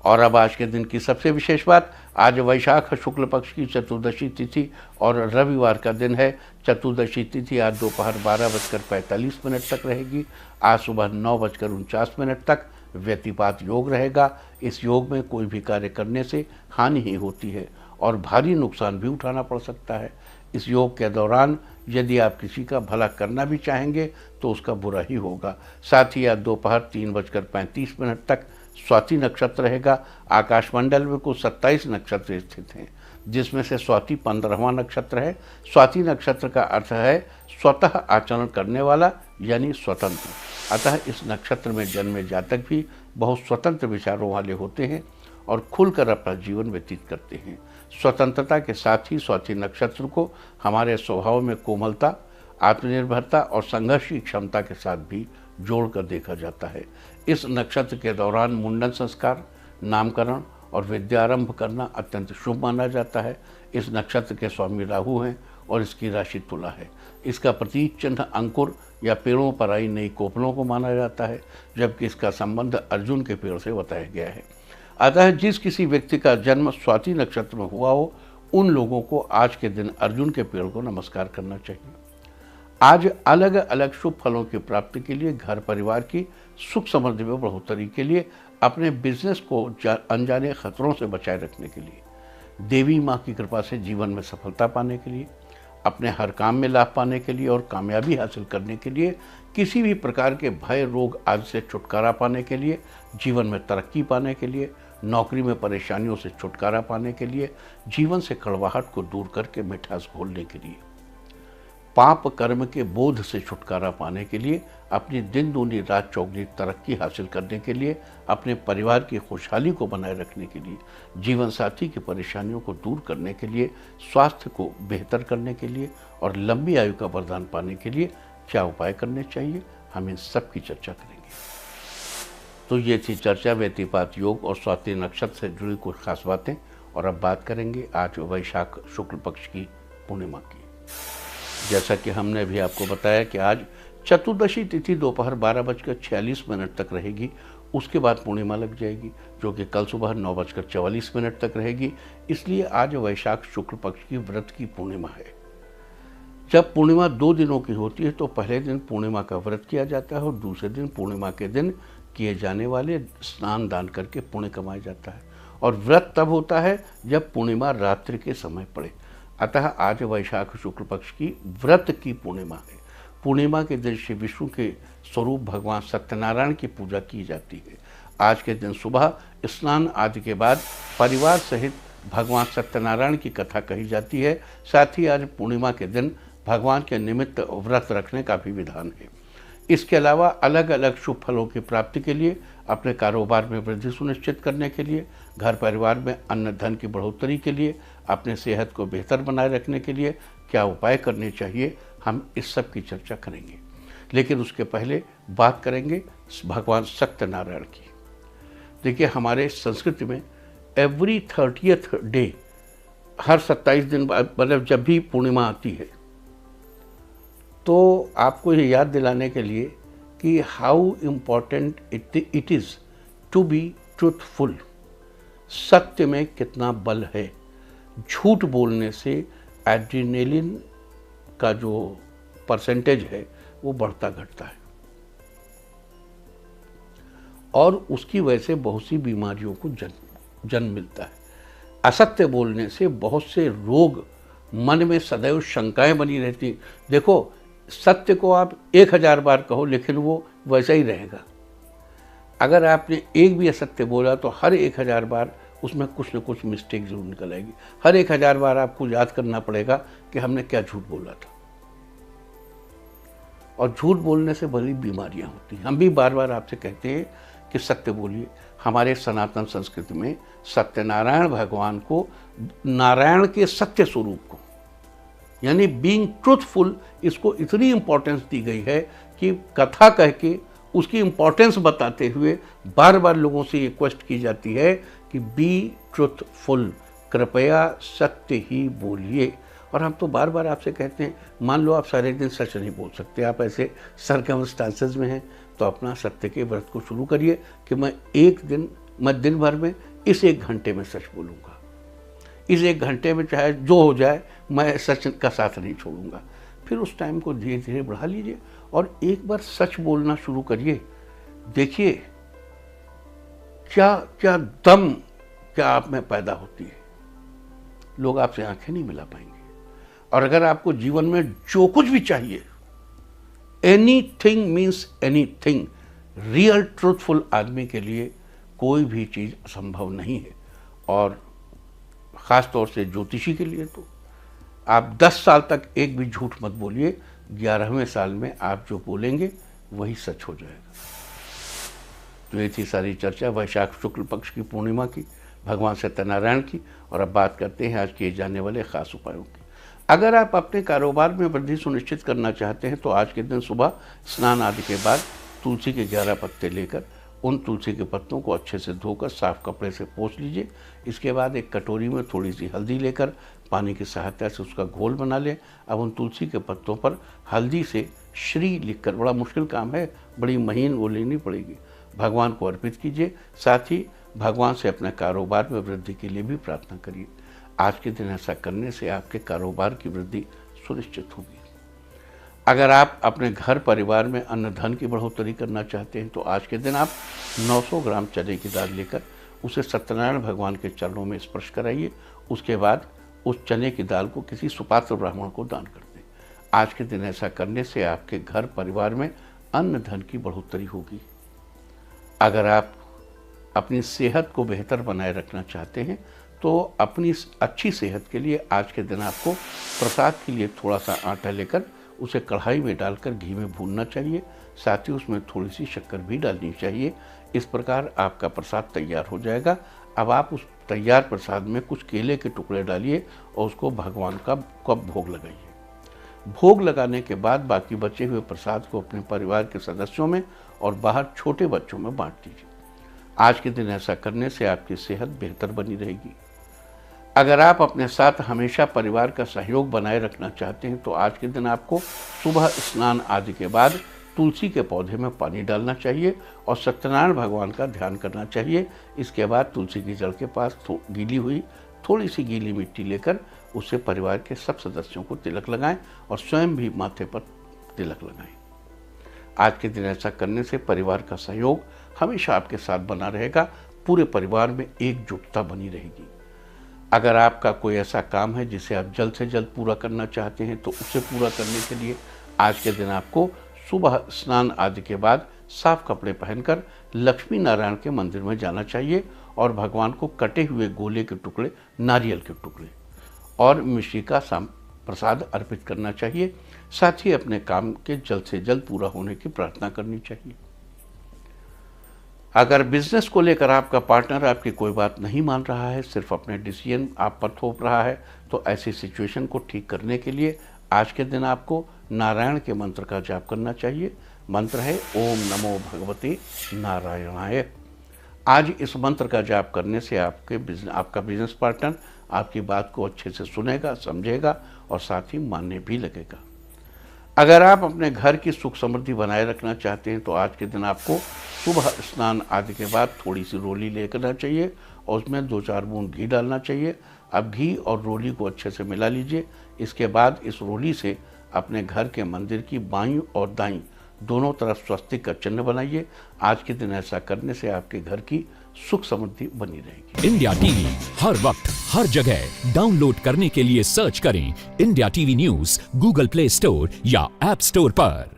और अब आज के दिन की सबसे विशेष बात, आज वैशाख शुक्ल पक्ष की चतुर्दशी तिथि और रविवार का दिन है। चतुर्दशी तिथि आज दोपहर 12:45 तक रहेगी। आज सुबह 9:49 तक व्यतिपात योग रहेगा। इस योग में कोई भी कार्य करने से हानि ही होती है और भारी नुकसान भी उठाना पड़ सकता है। इस योग के दौरान यदि आप किसी का भला करना भी चाहेंगे तो उसका बुरा ही होगा। साथ ही आज दोपहर 3:35 तक स्वाति नक्षत्र रहेगा। आकाशमंडल में कुल 27 नक्षत्र स्थित हैं, जिसमें से स्वाति 15वां नक्षत्र है। स्वाति नक्षत्र का अर्थ है स्वतः आचरण करने वाला, यानी स्वतंत्र। अतः इस नक्षत्र में जन्मे जातक भी बहुत स्वतंत्र विचारों वाले होते हैं और खुलकर अपना जीवन व्यतीत करते हैं। स्वतंत्रता के साथ ही स्वाति नक्षत्र को हमारे स्वभाव में कोमलता, आत्मनिर्भरता और संघर्ष की क्षमता के साथ भी जोड़कर देखा जाता है। इस नक्षत्र के दौरान मुंडन संस्कार, नामकरण और विद्यारंभ करना अत्यंत शुभ माना जाता है। इस नक्षत्र के स्वामी राहु हैं और इसकी राशि तुला है। इसका प्रतीक चिन्ह अंकुर या पेड़ों पर आई नई कोपलों को माना जाता है, जबकि इसका संबंध अर्जुन के पेड़ से बताया गया है। अतः जिस किसी व्यक्ति का जन्म स्वाति नक्षत्र में हुआ हो, उन लोगों को आज के दिन अर्जुन के पेड़ को नमस्कार करना चाहिए। आज अलग अलग शुभ फलों की प्राप्ति के लिए, घर परिवार की सुख समृद्धि में बढ़ोतरी के लिए, अपने बिजनेस को अनजाने खतरों से बचाए रखने के लिए, देवी माँ की कृपा से जीवन में सफलता पाने के लिए, अपने हर काम में लाभ पाने के लिए और कामयाबी हासिल करने के लिए, किसी भी प्रकार के भय रोग आदि से छुटकारा पाने के लिए, जीवन में तरक्की पाने के लिए, नौकरी में परेशानियों से छुटकारा पाने के लिए, जीवन से कड़वाहट को दूर करके मिठास घोलने के लिए, पाप कर्म के बोझ से छुटकारा पाने के लिए, अपनी दिन दूनी रात चौगुनी तरक्की हासिल करने के लिए, अपने परिवार की खुशहाली को बनाए रखने के लिए, जीवन साथी की परेशानियों को दूर करने के लिए, स्वास्थ्य को बेहतर करने के लिए और लंबी आयु का वरदान पाने के लिए क्या उपाय करने चाहिए, हम इन सब की चर्चा करेंगे। तो ये थी चर्चा व्यतिपात योग और स्वाति नक्षत्र से जुड़ी कुछ खास बातें। और अब बात करेंगे आज वैशाख शुक्ल पक्ष की पूर्णिमा की। जैसा कि हमने भी आपको बताया कि आज चतुर्दशी तिथि दोपहर 12:46 तक रहेगी। उसके बाद पूर्णिमा लग जाएगी, जो कि कल सुबह 9:44 तक रहेगी। इसलिए आज वैशाख शुक्ल पक्ष की व्रत की पूर्णिमा है। जब पूर्णिमा 2 दिनों की होती है तो पहले दिन पूर्णिमा का व्रत किया जाता है और दूसरे दिन पूर्णिमा के दिन किए जाने वाले स्नान दान करके पुण्य कमाया जाता है। और व्रत तब होता है जब पूर्णिमा रात्रि के समय पड़े। अतः आज वैशाख शुक्ल पक्ष की व्रत की पूर्णिमा है। पूर्णिमा के दिन श्री विष्णु के स्वरूप भगवान सत्यनारायण की पूजा की जाती है। आज के दिन सुबह स्नान आदि के बाद परिवार सहित भगवान सत्यनारायण की कथा कही जाती है। साथ ही आज पूर्णिमा के दिन भगवान के निमित्त व्रत रखने का भी विधान है। इसके अलावा अलग अलग शुभ फलों की प्राप्ति के लिए, अपने कारोबार में वृद्धि सुनिश्चित करने के लिए, घर परिवार में अन्न धन की बढ़ोतरी के लिए, अपने सेहत को बेहतर बनाए रखने के लिए क्या उपाय करने चाहिए, हम इस सब की चर्चा करेंगे। लेकिन उसके पहले बात करेंगे भगवान सत्यनारायण की। देखिए, हमारे संस्कृति में एवरी 30th डे, हर 27 दिन बाद, मतलब जब भी पूर्णिमा आती है, तो आपको ये याद दिलाने के लिए कि how important it is to be truthful. सत्य में कितना बल है। झूठ बोलने से एड्रेनलिन का जो परसेंटेज है वो बढ़ता घटता है और उसकी वजह से बहुत सी बीमारियों को जन्म मिलता है। असत्य बोलने से बहुत से रोग, मन में सदैव शंकाएं बनी रहती। देखो, सत्य को आप 1000 बार कहो लेकिन वो वैसा ही रहेगा। अगर आपने एक भी असत्य बोला तो हर 1000 बार उसमें कुछ न कुछ मिस्टेक जरूर निकल आएगी। हर 1000 बार आपको याद करना पड़ेगा कि हमने क्या झूठ बोला था। और झूठ बोलने से बड़ी बीमारियां होती हैं। हम भी बार बार आपसे कहते हैं कि सत्य बोलिए। हमारे सनातन संस्कृति में सत्यनारायण भगवान को, नारायण के सत्य स्वरूप को, यानी बीइंग ट्रूथफुल, इसको इतनी इम्पोर्टेंस दी गई है कि कथा कह के उसकी इम्पोर्टेंस बताते हुए बार बार लोगों से ये रिक्वेस्ट की जाती है कि बी ट्रूथफुल, कृपया सत्य ही बोलिए। और हम तो बार बार आपसे कहते हैं, मान लो आप सारे दिन सच नहीं बोल सकते, आप ऐसे सरकमस्टांसेस में हैं, तो अपना सत्य के व्रत को शुरू करिए कि मैं दिन भर में इस 1 घंटे में सच बोलूँगा, इस 1 घंटे में चाहे जो हो जाए मैं सच का साथ नहीं छोड़ूंगा। फिर उस टाइम को धीरे धीरे बढ़ा लीजिए और एक बार सच बोलना शुरू करिए। देखिए क्या क्या दम क्या आप में पैदा होती है, लोग आपसे आंखें नहीं मिला पाएंगे। और अगर आपको जीवन में जो कुछ भी चाहिए, anything means anything, real truthful आदमी के लिए कोई भी चीज़ असंभव नहीं है। और ख़ास तौर से ज्योतिषी के लिए तो आप 10 साल तक एक भी झूठ मत बोलिए, 11वें साल में आप जो बोलेंगे वही सच हो जाएगा। तो ये थी सारी चर्चा वैशाख शुक्ल पक्ष की पूर्णिमा की, भगवान सत्यनारायण की। और अब बात करते हैं आज किए जाने वाले खास उपायों की। अगर आप अपने कारोबार में वृद्धि सुनिश्चित करना चाहते हैं तो आज के दिन सुबह स्नान आदि के बाद तुलसी के 11 पत्ते लेकर उन तुलसी के पत्तों को अच्छे से धोकर साफ कपड़े से पोंछ लीजिए। इसके बाद एक कटोरी में थोड़ी सी हल्दी लेकर पानी की सहायता से उसका घोल बना लें। अब उन तुलसी के पत्तों पर हल्दी से श्री लिखकर, बड़ा मुश्किल काम है, बड़ी महीन वो लेनी पड़ेगी, भगवान को अर्पित कीजिए। साथ ही भगवान से अपने कारोबार में वृद्धि के लिए भी प्रार्थना करिए। आज के दिन ऐसा करने से आपके कारोबार की वृद्धि सुनिश्चित होगी। अगर आप अपने घर परिवार में अन्न धन की बढ़ोतरी करना चाहते हैं तो आज के दिन आप 900 ग्राम चने की दाल लेकर उसे सत्यनारायण भगवान के चरणों में स्पर्श कराइए। उसके बाद उस चने की दाल को किसी सुपात्र ब्राह्मण को दान कर दें। आज के दिन ऐसा करने से आपके घर परिवार में अन्न धन की बढ़ोतरी होगी। अगर आप अपनी सेहत को बेहतर बनाए रखना चाहते हैं तो अपनी अच्छी सेहत के लिए आज के दिन आपको प्रसाद के लिए थोड़ा सा आटा लेकर उसे कढ़ाई में डालकर घी में भूनना चाहिए। साथ ही उसमें थोड़ी सी शक्कर भी डालनी चाहिए। इस प्रकार आपका प्रसाद तैयार हो जाएगा। अब आप उस तैयार प्रसाद में कुछ केले के टुकड़े डालिए और उसको भगवान का भोग लगाइए। भोग लगाने के बाद बाकी बचे हुए प्रसाद को अपने परिवार के सदस्यों में और बाहर छोटे बच्चों में बांट दीजिए। आज के दिन ऐसा करने से आपकी सेहत बेहतर बनी रहेगी। अगर आप अपने साथ हमेशा परिवार का सहयोग बनाए रखना चाहते हैं तो आज के दिन आपको सुबह स्नान आदि के बाद तुलसी के पौधे में पानी डालना चाहिए और सत्यनारायण भगवान का ध्यान करना चाहिए। इसके बाद तुलसी की जड़ के पास गीली हुई थोड़ी सी गीली मिट्टी लेकर उससे परिवार के सब सदस्यों को तिलक लगाएं और स्वयं भी माथे पर तिलक लगाएं। आज के दिन ऐसा करने से परिवार का सहयोग हमेशा आपके साथ बना रहेगा। पूरे परिवार में एकजुटता बनी रहेगी। अगर आपका कोई ऐसा काम है जिसे आप जल्द से जल्द पूरा करना चाहते हैं तो उसे पूरा करने के लिए आज के दिन आपको सुबह स्नान आदि के बाद साफ कपड़े पहनकर लक्ष्मी नारायण के मंदिर में जाना चाहिए और भगवान को कटे हुए गोले के टुकड़े, नारियल के टुकड़े और मिश्री का प्रसाद अर्पित करना चाहिए। साथ ही अपने काम के जल्द से जल्द पूरा होने की प्रार्थना करनी चाहिए। अगर बिजनेस को लेकर आपका पार्टनर आपकी कोई बात नहीं मान रहा है, सिर्फ अपने डिसीजन आप पर थोप रहा है, तो ऐसी सिचुएशन को ठीक करने के लिए आज के दिन आपको नारायण के मंत्र का जाप करना चाहिए। मंत्र है ओम नमो भगवते नारायणाय। आज इस मंत्र का जाप करने से आपका बिजनेस पार्टनर आपकी बात को अच्छे से सुनेगा, समझेगा और साथ ही मानने भी लगेगा। अगर आप अपने घर की सुख समृद्धि बनाए रखना चाहते हैं तो आज के दिन आपको सुबह स्नान आदि के बाद थोड़ी सी रोली लेकर चाहिए और उसमें 2-4 बूंद घी डालना चाहिए। अब घी और रोली को अच्छे से मिला लीजिए। इसके बाद इस रोली से अपने घर के मंदिर की बाईं और दाईं दोनों तरफ स्वस्तिक का चिन्ह बनाइए। आज के दिन ऐसा करने से आपके घर की सुख समृद्धि बनी रहेगी। इंडिया टीवी हर वक्त हर जगह डाउनलोड करने के लिए सर्च करें India TV news Google play store या ऐप स्टोर पर।